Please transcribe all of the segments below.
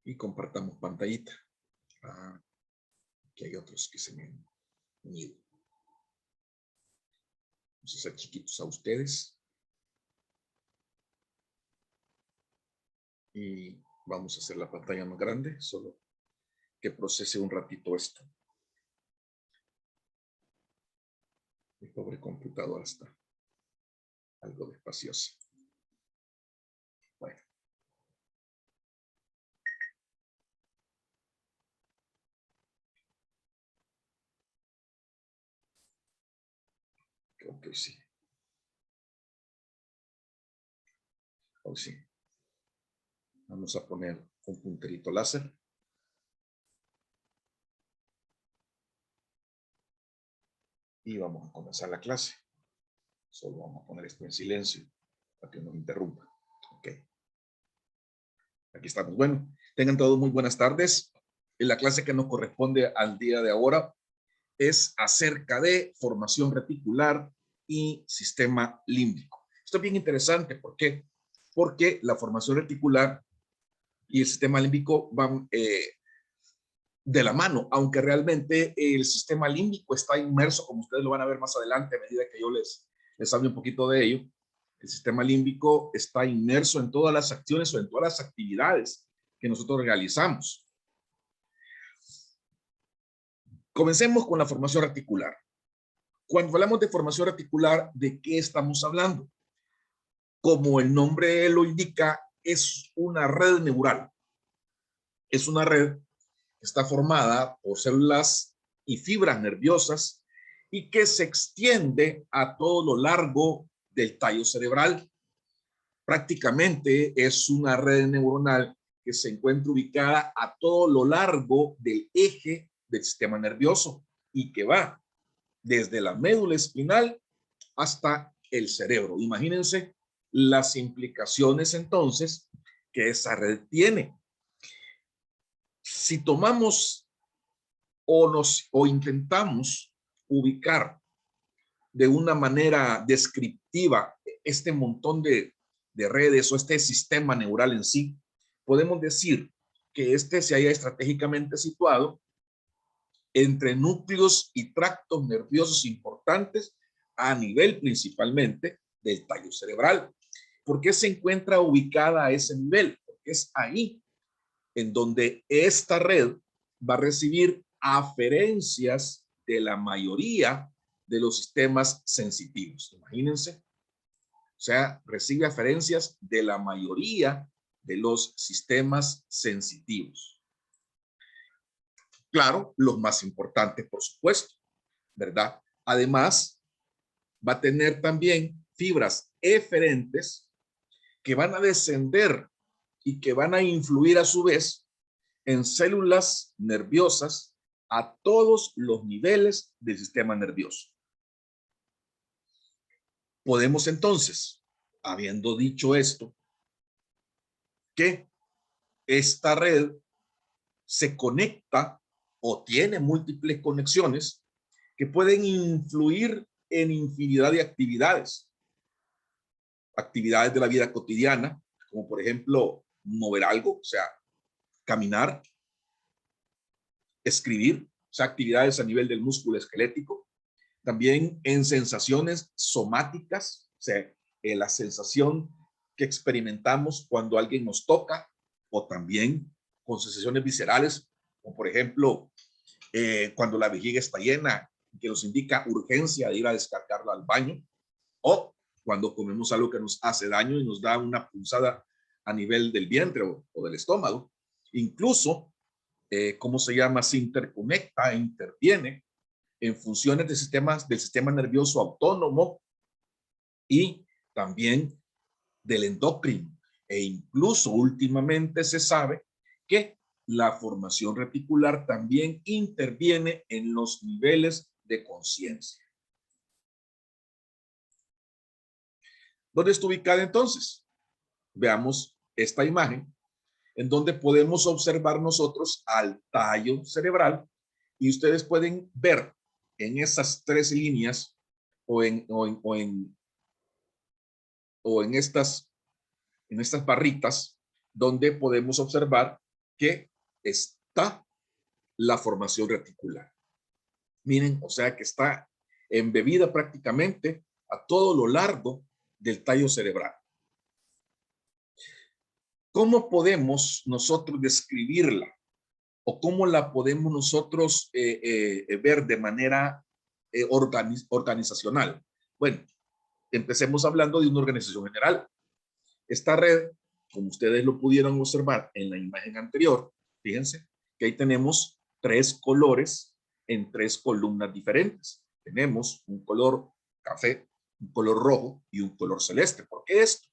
y compartamos pantallita. Que hay otros que se me han unido. Vamos a hacer chiquitos a ustedes. Y vamos a hacer la pantalla más grande, solo que procese un ratito esto. Mi pobre computadora está algo despaciosa. Bueno. Creo que sí. Hoy sí. Vamos a poner un punterito láser. Y vamos a comenzar la clase. Solo vamos a poner esto en silencio para que no me interrumpa. Ok. Aquí estamos. Bueno, tengan todos muy buenas tardes. En la clase que nos corresponde al día de ahora es acerca de formación reticular y sistema límbico. Esto es bien interesante. ¿Por qué? Porque la formación reticular y el sistema límbico van de la mano, aunque realmente el sistema límbico está inmerso, como ustedes lo van a ver más adelante a medida que yo les hable un poquito de ello. El sistema límbico está inmerso en todas las acciones o en todas las actividades que nosotros realizamos. Comencemos con la formación reticular. Cuando hablamos de formación reticular, ¿de qué estamos hablando? Como el nombre lo indica, es una red neural. Es una red que está formada por células y fibras nerviosas y que se extiende a todo lo largo del tallo cerebral. Prácticamente es una red neuronal que se encuentra ubicada a todo lo largo del eje del sistema nervioso y que va desde la médula espinal hasta el cerebro. Imagínense las implicaciones entonces que esa red tiene. Si tomamos o intentamos ubicar de una manera descriptiva este montón de redes o este sistema neural en sí, podemos decir que este se halla estratégicamente situado entre núcleos y tractos nerviosos importantes a nivel principalmente del tallo cerebral. ¿Por qué se encuentra ubicada a ese nivel? Porque es ahí en donde esta red va a recibir aferencias de la mayoría de los sistemas sensitivos. Imagínense. O sea, recibe aferencias de la mayoría de los sistemas sensitivos. Claro, los más importantes, por supuesto, ¿verdad? Además, va a tener también fibras eferentes que van a descender y que van a influir a su vez en células nerviosas a todos los niveles del sistema nervioso. Podemos entonces, habiendo dicho esto, que esta red se conecta o tiene múltiples conexiones que pueden influir en infinidad de actividades. Actividades de la vida cotidiana, como por ejemplo mover algo, o sea, caminar, escribir, o sea, actividades a nivel del músculo esquelético. También en sensaciones somáticas, o sea, la sensación que experimentamos cuando alguien nos toca, o también con sensaciones viscerales, como por ejemplo, cuando la vejiga está llena, que nos indica urgencia de ir a descargarla al baño, o cuando comemos algo que nos hace daño y nos da una punzada a nivel del vientre o del estómago. Incluso, ¿cómo se llama? Se interconecta e interviene en funciones del sistema nervioso autónomo y también del endocrino. E incluso últimamente se sabe que la formación reticular también interviene en los niveles de conciencia. ¿Dónde está ubicada entonces? Veamos esta imagen en donde podemos observar nosotros al tallo cerebral y ustedes pueden ver en esas tres líneas o en estas barritas donde podemos observar que está la formación reticular. Miren, o sea que está embebida prácticamente a todo lo largo del tallo cerebral. ¿Cómo podemos nosotros describirla? ¿O cómo la podemos nosotros ver de manera organizacional? Bueno, empecemos hablando de una organización general. Esta red, como ustedes lo pudieron observar en la imagen anterior, fíjense que ahí tenemos 3 colores en 3 columnas diferentes. Tenemos un color café, un color rojo y un color celeste. ¿Por qué esto?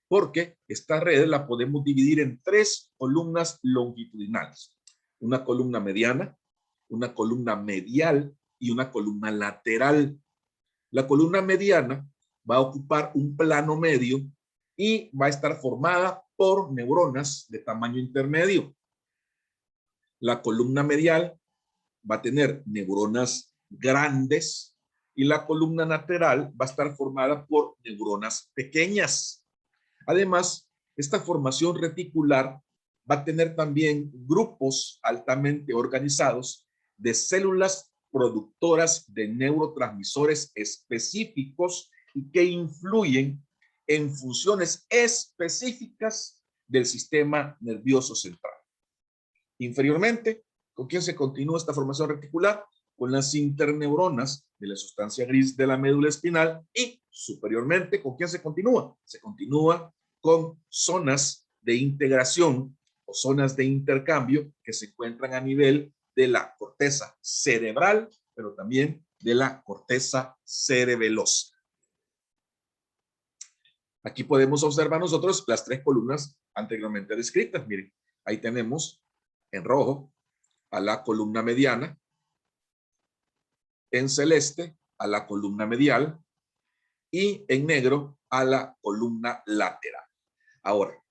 Porque esta red la podemos dividir en 3 columnas longitudinales. Una columna mediana, una columna medial y una columna lateral. La columna mediana va a ocupar un plano medio y va a estar formada por neuronas de tamaño intermedio. La columna medial va a tener neuronas grandes y la columna lateral va a estar formada por neuronas pequeñas. Además, esta formación reticular va a tener también grupos altamente organizados de células productoras de neurotransmisores específicos y que influyen en funciones específicas del sistema nervioso central. Inferiormente, ¿con quién se continúa esta formación reticular? Con las interneuronas de la sustancia gris de la médula espinal. Y superiormente, ¿con quién se continúa? Se continúa con zonas de integración o zonas de intercambio que se encuentran a nivel de la corteza cerebral, pero también de la corteza cerebelosa. Aquí podemos observar nosotros las 3 columnas anteriormente descritas. Miren, ahí tenemos en rojo a la columna mediana, en celeste a la columna medial y en negro a la columna lateral. Ahora,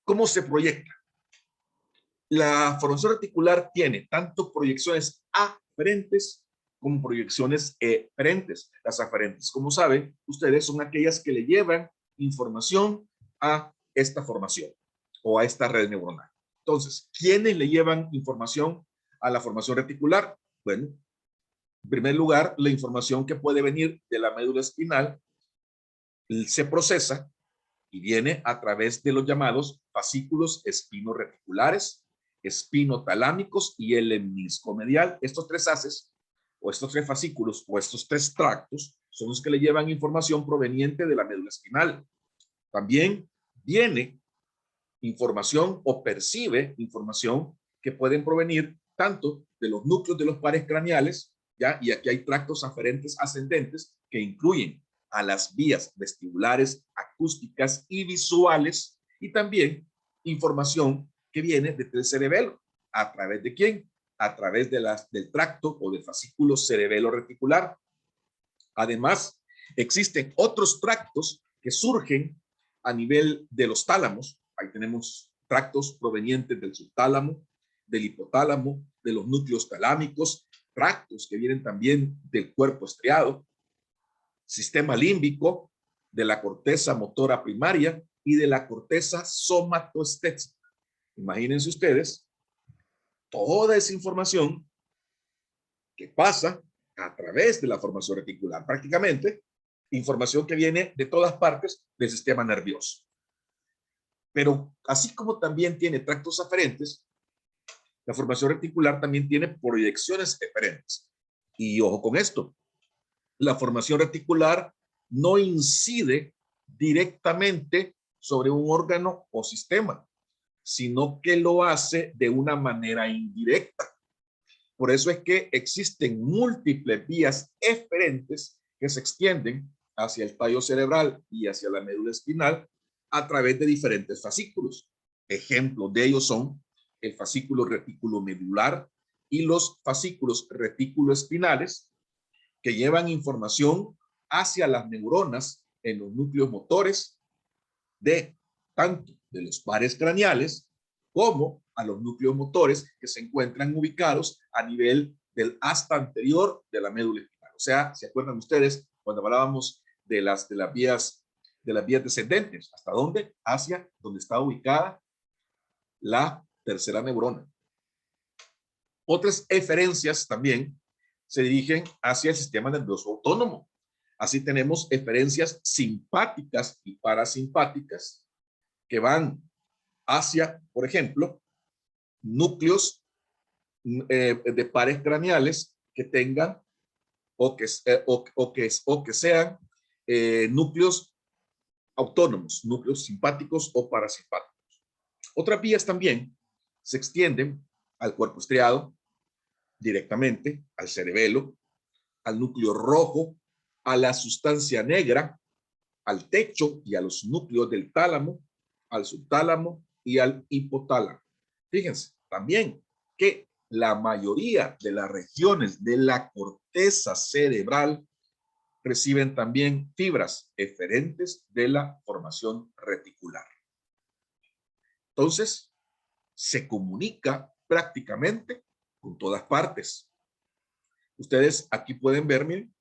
¿cómo se proyecta? La formación reticular tiene tanto proyecciones aferentes como proyecciones eferentes. Las aferentes, como saben ustedes, son aquellas que le llevan información a esta formación o a esta red neuronal. Entonces, ¿quiénes le llevan información a la formación reticular? Bueno, en primer lugar, la información que puede venir de la médula espinal se procesa y viene a través de los llamados fascículos espinoreticulares, espinotalámicos y el lemnisco medial. Estos 3 haces, o estos 3 fascículos, o estos 3 tractos, son los que le llevan información proveniente de la médula espinal. También viene información o percibe información que pueden provenir tanto de los núcleos de los pares craneales, ¿ya? Y aquí hay tractos aferentes ascendentes que incluyen a las vías vestibulares, acústicas y visuales, y también información que viene desde el cerebelo. ¿A través de quién? A través de del tracto o del fascículo cerebelo-reticular. Además, existen otros tractos que surgen a nivel de los tálamos. Ahí tenemos tractos provenientes del subtálamo, del hipotálamo, de los núcleos talámicos, tractos que vienen también del cuerpo estriado, sistema límbico, de la corteza motora primaria y de la corteza somatoestética. Imagínense ustedes toda esa información que pasa a través de la formación reticular, prácticamente información que viene de todas partes del sistema nervioso. Pero así como también tiene tractos aferentes, la formación reticular también tiene proyecciones eferentes. Y ojo con esto, la formación reticular no incide directamente sobre un órgano o sistema, sino que lo hace de una manera indirecta. Por eso es que existen múltiples vías eferentes que se extienden hacia el tallo cerebral y hacia la médula espinal a través de diferentes fascículos. Ejemplos de ellos son el fascículo reticulomedular y los fascículos reticuloespinales, que llevan información hacia las neuronas en los núcleos motores de tanto de los pares craneales como a los núcleos motores que se encuentran ubicados a nivel del asta anterior de la médula espinal. O sea, ¿se acuerdan ustedes cuando hablábamos de las vías de las vías descendentes. ¿Hasta dónde? Hacia donde está ubicada la tercera neurona. Otras eferencias también se dirigen hacia el sistema nervioso autónomo. Así tenemos eferencias simpáticas y parasimpáticas que van hacia, por ejemplo, núcleos de pares craneales que tengan o que sean núcleos autónomos, núcleos simpáticos o parasimpáticos. Otras vías también se extienden al cuerpo estriado, directamente al cerebelo, al núcleo rojo, a la sustancia negra, al techo y a los núcleos del tálamo, al subtálamo y al hipotálamo. Fíjense también que la mayoría de las regiones de la corteza cerebral reciben también fibras eferentes de la formación reticular. Entonces, se comunica prácticamente con todas partes. Ustedes aquí pueden ver, miren,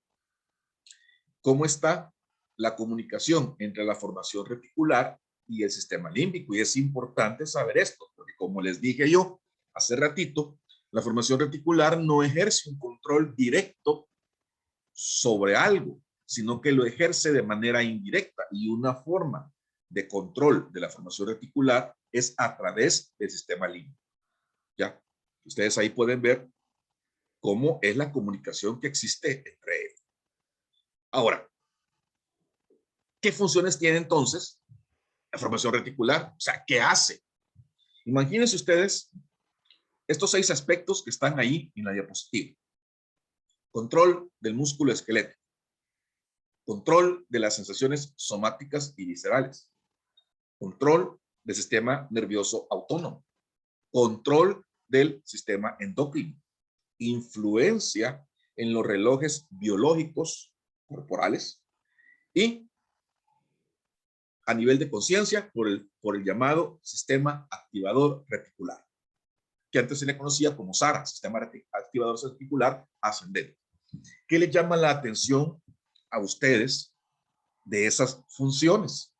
cómo está la comunicación entre la formación reticular y el sistema límbico. Y es importante saber esto, porque como les dije yo hace ratito, la formación reticular no ejerce un control directo sobre algo, sino que lo ejerce de manera indirecta. Y una forma de control de la formación reticular es a través del sistema límbico. ¿Ya? Ustedes ahí pueden ver cómo es la comunicación que existe entre ellos. Ahora, ¿qué funciones tiene entonces la formación reticular? O sea, ¿qué hace? Imagínense ustedes estos 6 aspectos que están ahí en la diapositiva. Control del músculo esquelético. Control de las sensaciones somáticas y viscerales. Control del sistema nervioso autónomo. Control del sistema endocrino. Influencia en los relojes biológicos corporales y a nivel de conciencia por el llamado sistema activador reticular, que antes se le conocía como SARA, sistema activador reticular ascendente. ¿Qué les llama la atención a ustedes de esas funciones?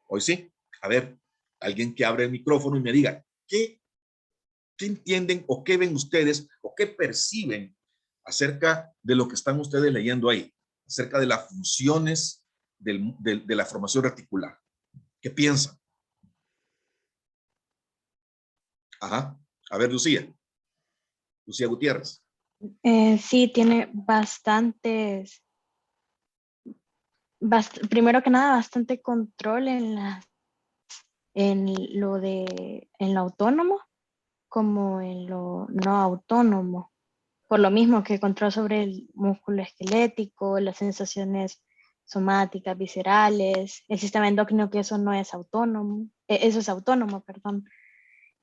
Hoy sí, a ver, alguien que abra el micrófono y me diga, ¿qué entienden o qué ven ustedes o qué perciben acerca de lo que están ustedes leyendo ahí, acerca de las funciones de la formación reticular? ¿Qué piensan? Ajá. A ver, Lucía Gutiérrez. Sí, tiene primero que nada, bastante control en lo autónomo como en lo no autónomo. Por lo mismo que control sobre el músculo esquelético, las sensaciones somáticas, viscerales, el sistema endocrino, que eso no es autónomo, eso es autónomo, perdón.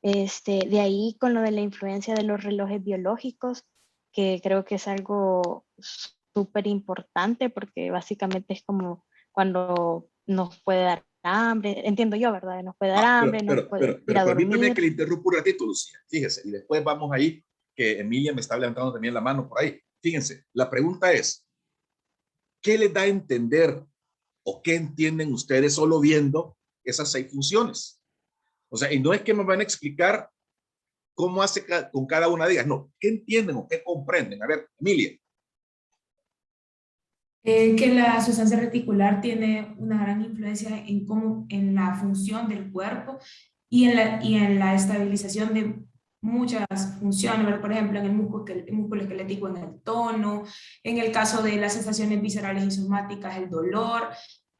De ahí con lo de la influencia de los relojes biológicos, que creo que es algo súper importante porque básicamente es como cuando nos puede dar hambre, entiendo yo, ¿verdad? Nos puede dar hambre, nos puede ir a permítame dormir. que le interrumpa un ratito, Lucía. Fíjese, y después vamos ahí, que Emilia me está levantando también la mano por ahí. Fíjense, la pregunta es, ¿qué les da a entender o qué entienden ustedes solo viendo esas 6 funciones? O sea, y no es que me van a explicar cómo hace con cada una de ellas, no, ¿qué entienden o qué comprenden? A ver, Emilia. Que la sustancia reticular tiene una gran influencia en la función del cuerpo y en la estabilización de muchas funciones, ¿verdad? Por ejemplo, en el músculo esquelético, en el tono, en el caso de las sensaciones viscerales y somáticas, el dolor,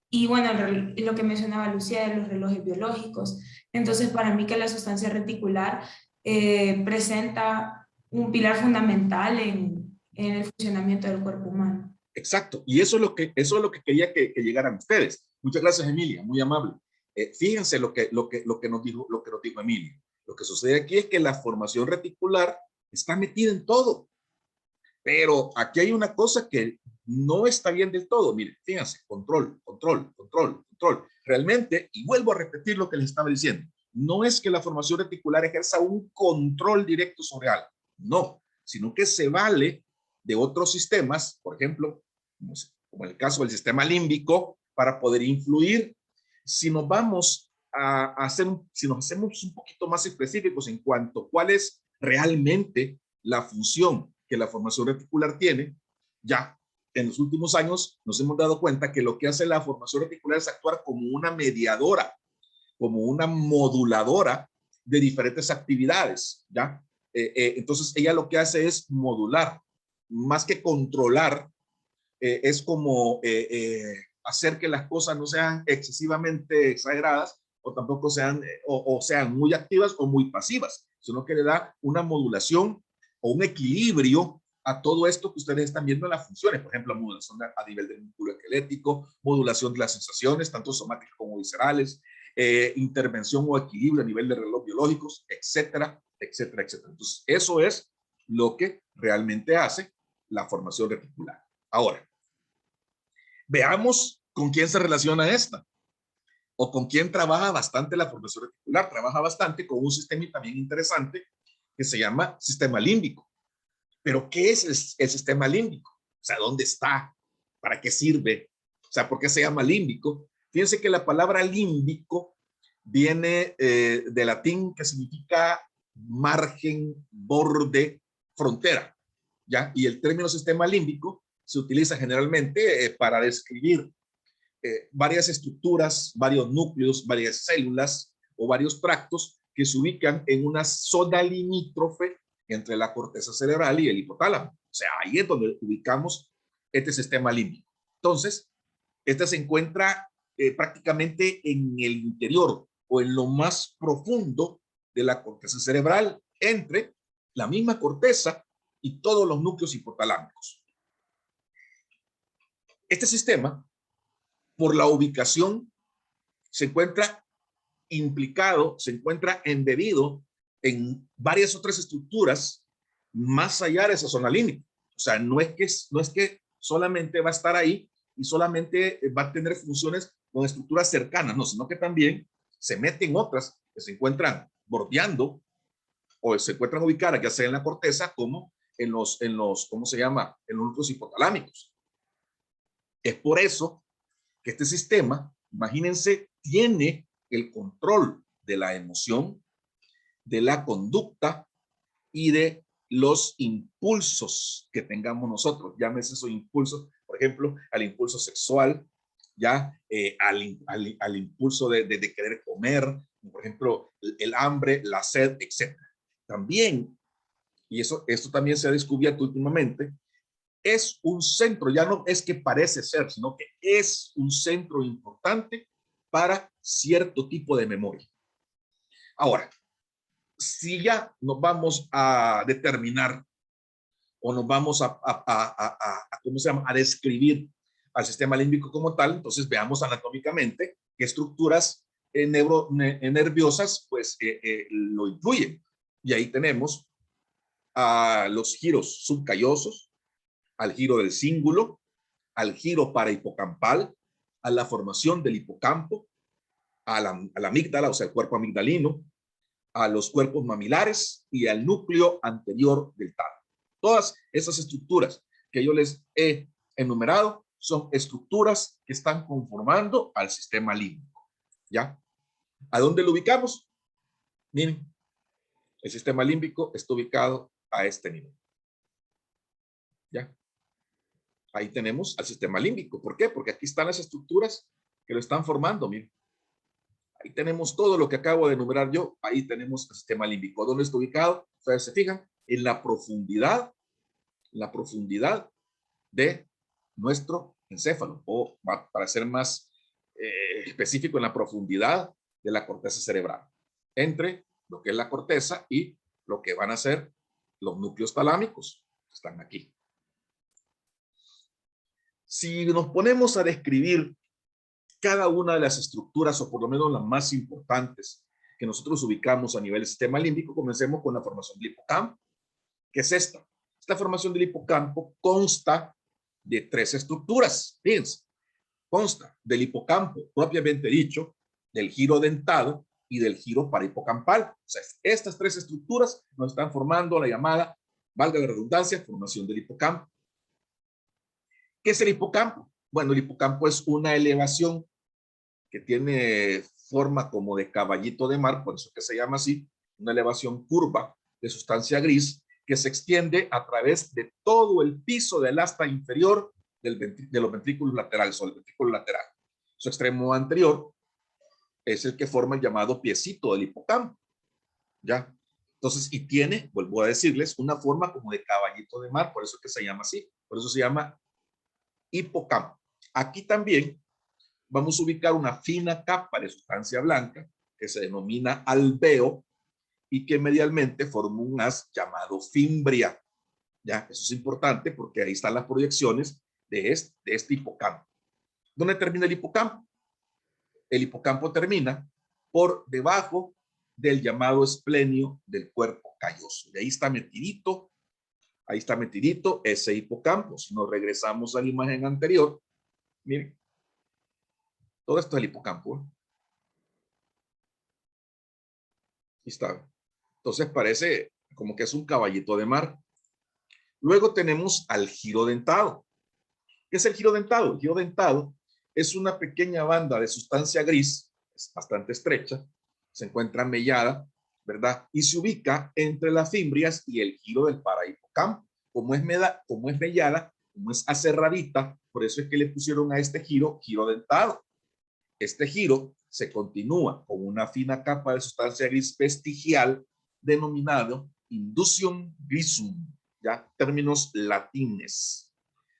y bueno, lo que mencionaba Lucía de los relojes biológicos. Entonces, para mí que la sustancia reticular presenta un pilar fundamental en el funcionamiento del cuerpo humano. Exacto, y eso es lo que quería que llegaran ustedes. Muchas gracias, Emilia, muy amable. Fíjense lo que nos dijo Emilia. Lo que sucede aquí es que la formación reticular está metida en todo, pero aquí hay una cosa que no está bien del todo. Miren, fíjense, control. Realmente, y vuelvo a repetir lo que les estaba diciendo, no es que la formación reticular ejerza un control directo sobre algo, no, sino que se vale de otros sistemas, por ejemplo, como el caso del sistema límbico, para poder influir Si nos vamos a hacer, si nos hacemos un poquito más específicos en cuanto a cuál es realmente la función que la formación reticular tiene, ya en los últimos años nos hemos dado cuenta que lo que hace la formación reticular es actuar como una mediadora, como una moduladora de diferentes actividades, ¿ya? Entonces ella lo que hace es modular, más que controlar, es como hacer que las cosas no sean excesivamente exageradas o tampoco sean, o sean muy activas o muy pasivas, sino que le da una modulación o un equilibrio a todo esto que ustedes están viendo en las funciones. Por ejemplo, modulación a nivel del músculo esquelético, modulación de las sensaciones, tanto somáticas como viscerales, intervención o equilibrio a nivel de reloj biológicos, etcétera, etcétera, etcétera. Entonces, eso es lo que realmente hace la formación reticular. Ahora, veamos con quién se relaciona esta, o con quién trabaja bastante la formación reticular. Trabaja bastante con un sistema también interesante que se llama sistema límbico. Pero, ¿qué es el sistema límbico? O sea, ¿dónde está? ¿Para qué sirve? O sea, ¿por qué se llama límbico? Fíjense que la palabra límbico viene de latín, que significa margen, borde, frontera, ¿ya? Y el término sistema límbico se utiliza generalmente para describir varias estructuras, varios núcleos, varias células o varios tractos que se ubican en una zona limítrofe entre la corteza cerebral y el hipotálamo. O sea, ahí es donde ubicamos este sistema límbico. Entonces, este se encuentra prácticamente en el interior o en lo más profundo de la corteza cerebral, entre la misma corteza y todos los núcleos hipotalámicos. Este sistema, por la ubicación, se encuentra implicado, se encuentra embebido en varias otras estructuras más allá de esa zona límite. O sea, no es que solamente va a estar ahí y solamente va a tener funciones con estructuras cercanas, no, sino que también se meten otras que se encuentran bordeando o se encuentran ubicadas ya sea en la corteza como en los ¿cómo se llama? En los núcleos hipotalámicos. Es por eso que este sistema, imagínense, tiene el control de la emoción, de la conducta y de los impulsos que tengamos nosotros. Llámese esos impulsos, por ejemplo, al impulso sexual, ya al impulso de querer comer, por ejemplo, el hambre, la sed, etc. También, y esto también se ha descubierto últimamente, es un centro, ya no es que parece ser, sino que es un centro importante para cierto tipo de memoria. Ahora, si ya nos vamos a determinar o nos vamos ¿cómo se llama? A describir al sistema límbico como tal, entonces veamos anatómicamente qué estructuras nerviosas pues lo incluyen. Y ahí tenemos a los giros subcallosos, al giro del cíngulo, al giro parahipocampal, a la formación del hipocampo, a la amígdala, o sea, el cuerpo amigdalino, a los cuerpos mamilares y al núcleo anterior del tálamo. Todas esas estructuras que yo les he enumerado son estructuras que están conformando al sistema límbico. ¿Ya? ¿A dónde lo ubicamos? Miren, el sistema límbico está ubicado a este nivel. ¿Ya? Ahí tenemos al sistema límbico. ¿Por qué? Porque aquí están las estructuras que lo están formando. Miren. Ahí tenemos todo lo que acabo de enumerar yo. Ahí tenemos el sistema límbico. ¿Dónde está ubicado? Ustedes se fijan en la profundidad de nuestro encéfalo, o para ser más específico, en la profundidad de la corteza cerebral, entre lo que es la corteza y lo que van a ser los núcleos talámicos, que están aquí. Si nos ponemos a describir cada una de las estructuras, o por lo menos las más importantes que nosotros ubicamos a nivel del sistema límbico, comencemos con la formación del hipocampo. ¿Qué es esta? Esta formación del hipocampo consta de 3 estructuras. Fíjense, consta del hipocampo propiamente dicho, del giro dentado y del giro parahipocampal. O sea, estas 3 estructuras nos están formando la llamada, valga la redundancia, formación del hipocampo. ¿Qué es el hipocampo? Bueno, el hipocampo es una elevación que tiene forma como de caballito de mar, por eso que se llama así, una elevación curva de sustancia gris que se extiende a través de todo el piso del asta inferior de los ventrículos laterales o el ventrículo lateral. Su extremo anterior es el que forma el llamado piecito del hipocampo, ¿ya? Entonces, y tiene, vuelvo a decirles, una forma como de caballito de mar, por eso que se llama así, por eso se llama hipocampo. Aquí también vamos a ubicar una fina capa de sustancia blanca que se denomina alveo y que medialmente forma un haz llamado fimbria. ¿Ya? Eso es importante porque ahí están las proyecciones de este hipocampo. ¿Dónde termina el hipocampo? El hipocampo termina por debajo del llamado esplenio del cuerpo calloso. Y ahí está metidito ese hipocampo. Si nos regresamos a la imagen anterior, miren, todo esto es el hipocampo. Ahí está. Entonces parece como que es un caballito de mar. Luego tenemos al giro dentado. ¿Qué es el giro dentado? El giro dentado es una pequeña banda de sustancia gris, es bastante estrecha, se encuentra mellada, ¿verdad? Y se ubica entre las fimbrias y el giro del parahipocampo. Como es mellada, como es aserradita, por eso es que le pusieron a este giro dentado. Este giro se continúa con una fina capa de sustancia gris vestigial denominado inducium grisum, ya términos latines.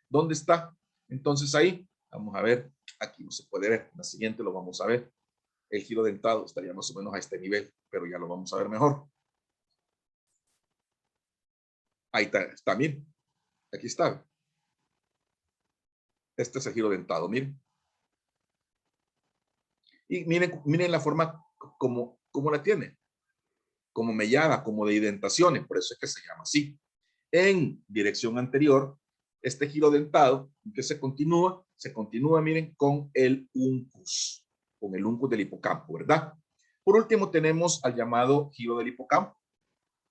¿Dónde está? Entonces ahí, vamos a ver, aquí no se puede ver, en la siguiente lo vamos a ver. El giro dentado estaría más o menos a este nivel, pero ya lo vamos a ver mejor. Ahí está, miren, aquí está. Este es el giro dentado, miren. Y miren la forma como la tiene, como mellada, como de indentaciones, por eso es que se llama así. En dirección anterior, este giro dentado, que se continúa, miren, con el uncus del hipocampo, ¿verdad? Por último, tenemos al llamado giro del hipocampo.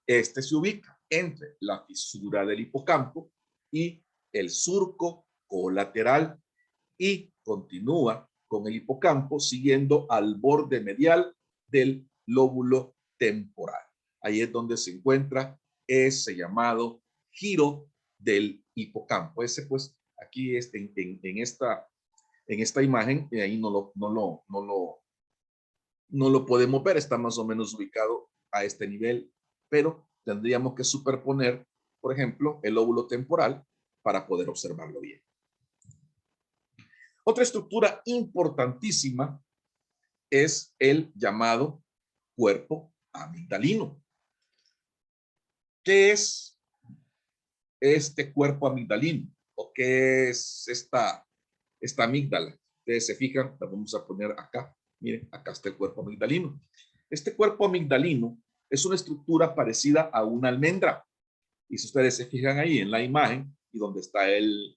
Este se ubica entre la fisura del hipocampo y el surco colateral y continúa con el hipocampo siguiendo al borde medial del lóbulo temporal. Ahí es donde se encuentra ese llamado giro del hipocampo. Ese pues aquí en esta imagen, y ahí no lo podemos ver, está más o menos ubicado a este nivel, pero tendríamos que superponer, por ejemplo, el lóbulo temporal para poder observarlo bien. Otra estructura importantísima es el llamado cuerpo amigdalino. ¿Qué es este cuerpo amigdalino? ¿O qué es esta amígdala? Ustedes se fijan, la vamos a poner acá. Miren, acá está el cuerpo amigdalino. Este cuerpo amigdalino es una estructura parecida a una almendra. Y si ustedes se fijan ahí en la imagen y donde está el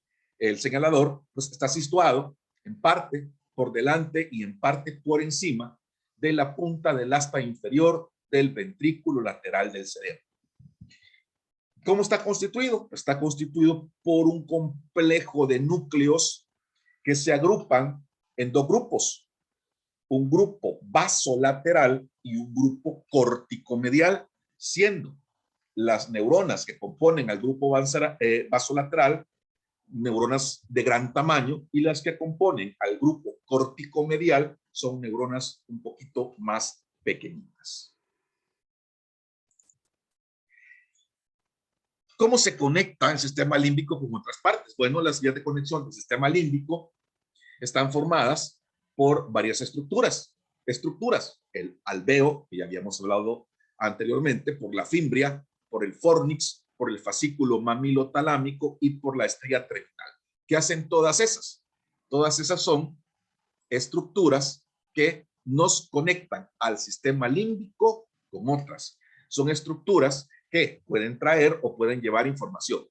señalador, pues está situado en parte por delante y en parte por encima de la punta del asta inferior del ventrículo lateral del cerebro. ¿Cómo está constituido? Está constituido por un complejo de núcleos que se agrupan en dos grupos, un grupo vasolateral y un grupo corticomedial, siendo las neuronas que componen al grupo vasolateral neuronas de gran tamaño y las que componen al grupo corticomedial son neuronas un poquito más pequeñitas. ¿Cómo se conecta el sistema límbico con otras partes? Bueno, las vías de conexión del sistema límbico están formadas por varias estructuras. El alveo, que ya habíamos hablado anteriormente, por la fimbria, por el fornix, por el fascículo mamilotalámico y por la estría terminal. ¿Qué hacen todas esas? Todas esas son estructuras que nos conectan al sistema límbico con otras. Son estructuras que pueden traer o pueden llevar información.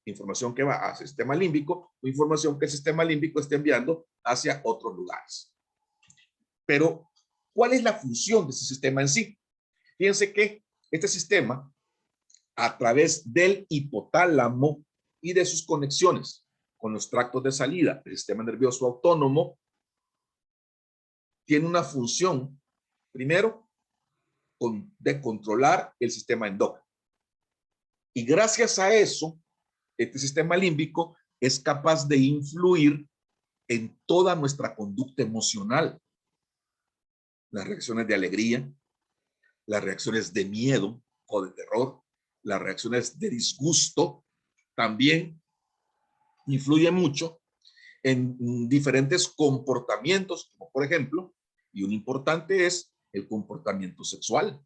Información que va al sistema límbico o información que el sistema límbico esté enviando hacia otros lugares. Pero, ¿cuál es la función de ese sistema en sí? Fíjense que este sistema, a través del hipotálamo y de sus conexiones con los tractos de salida del sistema nervioso autónomo, tiene una función, primero, de controlar el sistema endócrino. Y gracias a eso, este sistema límbico es capaz de influir en toda nuestra conducta emocional. Las reacciones de alegría, las reacciones de miedo o de terror, las reacciones de disgusto, también influyen mucho en diferentes comportamientos, como por ejemplo, y un importante es el comportamiento sexual.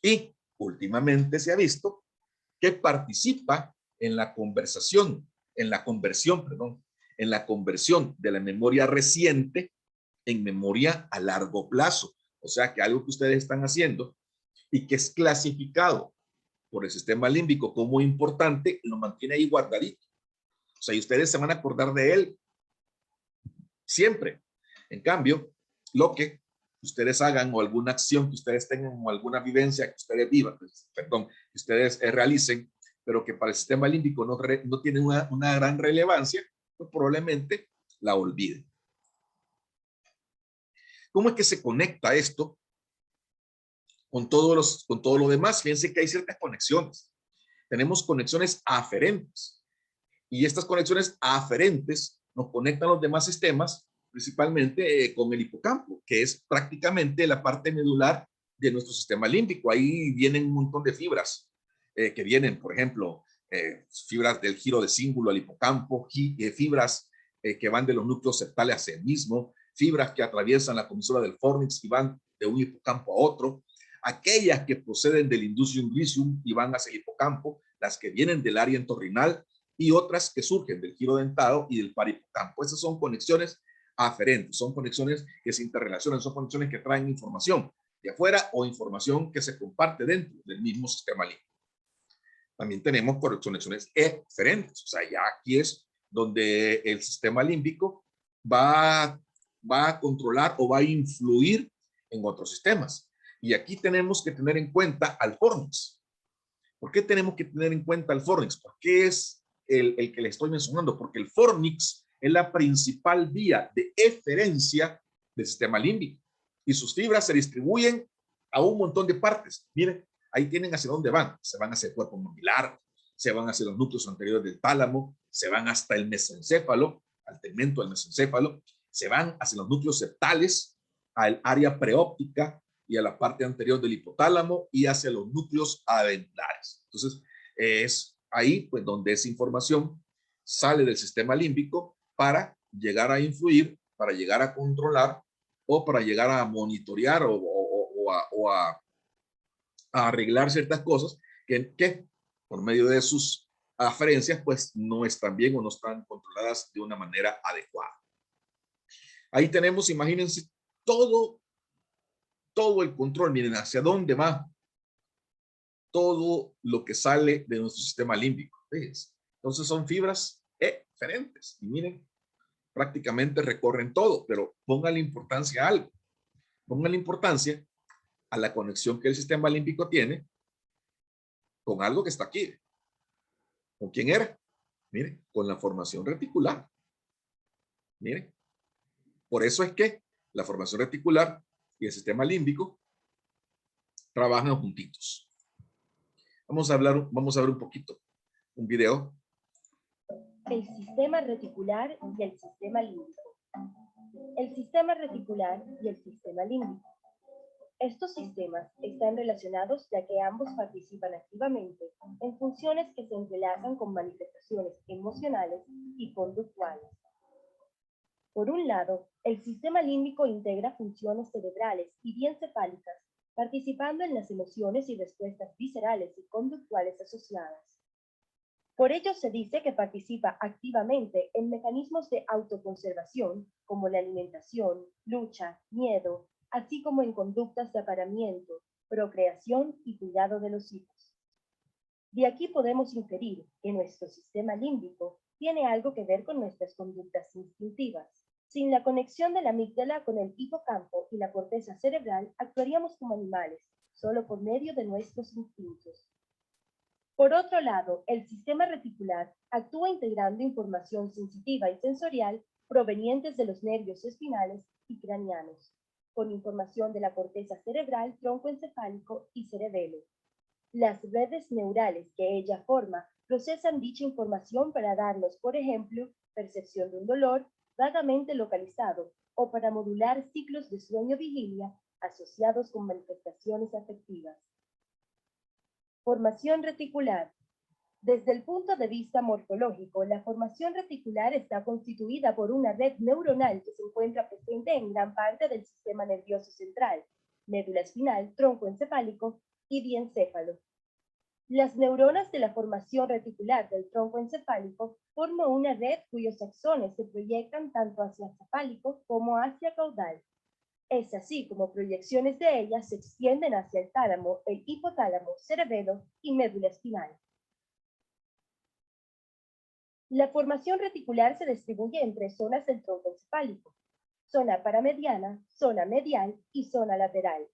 Y últimamente se ha visto que participa en la conversión de la memoria reciente en memoria a largo plazo. O sea que algo que ustedes están haciendo y que es clasificado por el sistema límbico como importante, lo mantiene ahí guardadito. O sea, y ustedes se van a acordar de él siempre. En cambio, lo que ustedes hagan o alguna acción que ustedes tengan o alguna vivencia que ustedes vivan, perdón, que ustedes realicen, pero que para el sistema límbico no tiene una gran relevancia, pues probablemente la olviden. ¿Cómo es que se conecta esto con todo lo demás? Fíjense que hay ciertas conexiones. Tenemos conexiones aferentes. Y estas conexiones aferentes nos conectan a los demás sistemas, principalmente con el hipocampo, que es prácticamente la parte medular de nuestro sistema límbico. Ahí vienen un montón de fibras que vienen, por ejemplo, fibras del giro de cíngulo al hipocampo, fibras que van de los núcleos septales hacia el mismo, fibras que atraviesan la comisura del fornix y van de un hipocampo a otro, aquellas que proceden del indusium griseum y van hacia el hipocampo, las que vienen del área entorrinal y otras que surgen del giro dentado y del parahipocampo. Esas son conexiones aferentes, son conexiones que se interrelacionan, son conexiones que traen información de afuera o información que se comparte dentro del mismo sistema límbico. También tenemos conexiones eferentes, o sea, ya aquí es donde el sistema límbico va a controlar o va a influir en otros sistemas. Y aquí tenemos que tener en cuenta al fornix. ¿Por qué tenemos que tener en cuenta al fornix? ¿Por qué es el que le estoy mencionando? Porque el fornix es la principal vía de eferencia del sistema límbico y sus fibras se distribuyen a un montón de partes. Miren, ahí tienen hacia dónde van. Se van hacia el cuerpo maxilar, se van hacia los núcleos anteriores del tálamo, se van hasta el mesencéfalo, al tegmento del mesencéfalo, se van hacia los núcleos septales, al área preóptica y a la parte anterior del hipotálamo y hacia los núcleos adentales. Entonces, es ahí pues donde esa información sale del sistema límbico para llegar a influir, para llegar a controlar o para llegar a monitorear o a arreglar ciertas cosas que por medio de sus aferencias pues no están bien o no están controladas de una manera adecuada. Ahí tenemos, imagínense, todo el control, miren hacia dónde va todo lo que sale de nuestro sistema límbico. ¿Ves? Entonces son fibras eferentes y miren, prácticamente recorren todo, pero pónganle importancia a algo. Pónganle importancia a la conexión que el sistema límbico tiene con algo que está aquí. ¿Con quién era? Miren, con la formación reticular. Miren, por eso es que la formación reticular y el sistema límbico trabajan juntitos. Vamos a ver un poquito, un video. El sistema reticular y el sistema límbico. El sistema reticular y el sistema límbico. Estos sistemas están relacionados ya que ambos participan activamente en funciones que se entrelazan con manifestaciones emocionales y conductuales. Por un lado, el sistema límbico integra funciones cerebrales y diencefálicas, participando en las emociones y respuestas viscerales y conductuales asociadas. Por ello se dice que participa activamente en mecanismos de autoconservación, como la alimentación, lucha, miedo, así como en conductas de apareamiento, procreación y cuidado de los hijos. De aquí podemos inferir que nuestro sistema límbico tiene algo que ver con nuestras conductas instintivas. Sin la conexión de la amígdala con el hipocampo y la corteza cerebral, actuaríamos como animales, solo por medio de nuestros instintos. Por otro lado, el sistema reticular actúa integrando información sensitiva y sensorial provenientes de los nervios espinales y craneanos, con información de la corteza cerebral, tronco encefálico y cerebelo. Las redes neurales que ella forma procesan dicha información para darnos, por ejemplo, percepción de un dolor vagamente localizado o para modular ciclos de sueño-vigilia asociados con manifestaciones afectivas. Formación reticular. Desde el punto de vista morfológico, la formación reticular está constituida por una red neuronal que se encuentra presente en gran parte del sistema nervioso central, médula espinal, tronco encefálico y diencéfalo. Las neuronas de la formación reticular del tronco encefálico forman una red cuyos axones se proyectan tanto hacia encefálico como hacia caudal. Es así como proyecciones de ellas se extienden hacia el tálamo, el hipotálamo, cerebelo y médula espinal. La formación reticular se distribuye en tres zonas del tronco encefálico: zona paramediana, zona medial y zona lateral.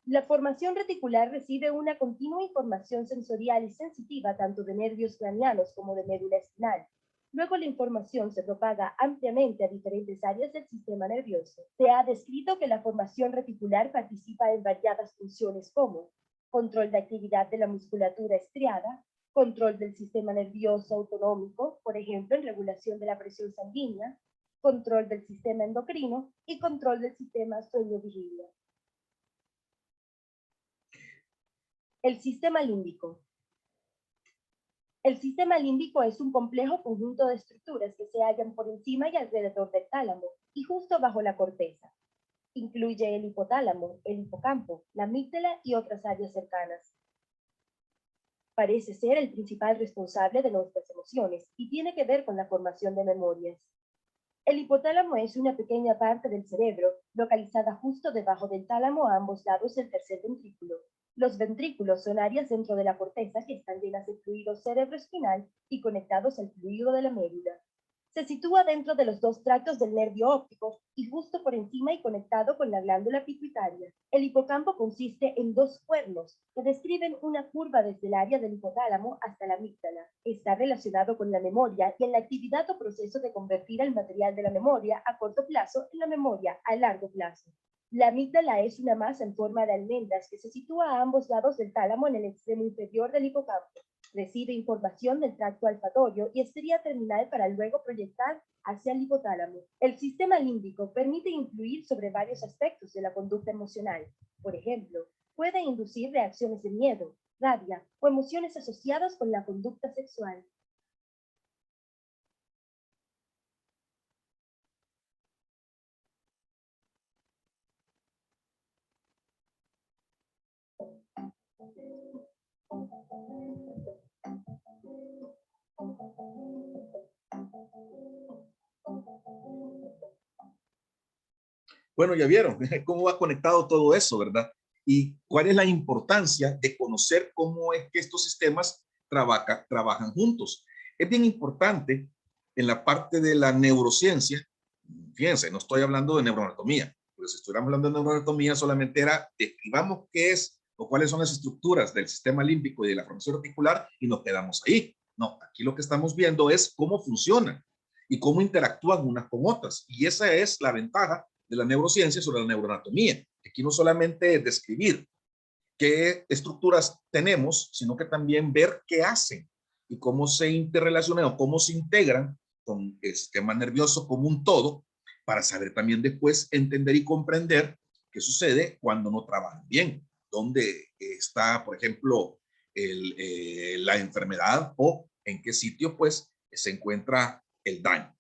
La formación reticular recibe una continua información sensorial y sensitiva tanto de nervios craneanos como de médula espinal. Luego la información se propaga ampliamente a diferentes áreas del sistema nervioso. Se ha descrito que la formación reticular participa en variadas funciones como control de actividad de la musculatura estriada, control del sistema nervioso autonómico, por ejemplo, en regulación de la presión sanguínea, control del sistema endocrino y control del sistema sueño-vigilia. El sistema límbico. El sistema límbico es un complejo conjunto de estructuras que se hallan por encima y alrededor del tálamo y justo bajo la corteza. Incluye el hipotálamo, el hipocampo, la amígdala y otras áreas cercanas. Parece ser el principal responsable de nuestras emociones y tiene que ver con la formación de memorias. El hipotálamo es una pequeña parte del cerebro, localizada justo debajo del tálamo a ambos lados del tercer ventrículo. Los ventrículos son áreas dentro de la corteza que están llenas de fluido cerebroespinal y conectados al fluido de la médula. Se sitúa dentro de los dos tractos del nervio óptico y justo por encima y conectado con la glándula pituitaria. El hipocampo consiste en dos cuernos que describen una curva desde el área del hipotálamo hasta la amígdala. Está relacionado con la memoria y en la actividad o proceso de convertir el material de la memoria a corto plazo en la memoria a largo plazo. La amígdala es una masa en forma de almendras que se sitúa a ambos lados del tálamo en el extremo inferior del hipocampo. Recibe información del tracto olfatorio y es vía terminal para luego proyectar hacia el hipotálamo. El sistema límbico permite influir sobre varios aspectos de la conducta emocional. Por ejemplo, puede inducir reacciones de miedo, rabia o emociones asociadas con la conducta sexual. Bueno, ya vieron cómo va conectado todo eso, ¿verdad? Y cuál es la importancia de conocer cómo es que estos sistemas trabajan juntos. Es bien importante en la parte de la neurociencia. Fíjense, no estoy hablando de neuroanatomía, porque si estuviéramos hablando de neuroanatomía solamente era describamos qué es o cuáles son las estructuras del sistema límbico y de la formación reticular y nos quedamos ahí. No, aquí lo que estamos viendo es cómo funcionan y cómo interactúan unas con otras. Y esa es la ventaja de la neurociencia sobre la neuroanatomía. Aquí no solamente es describir qué estructuras tenemos, sino que también ver qué hacen y cómo se interrelacionan o cómo se integran con el sistema nervioso como un todo, para saber también después entender y comprender qué sucede cuando no trabajan bien, dónde está, por ejemplo, la enfermedad o en qué sitio pues se encuentra el daño.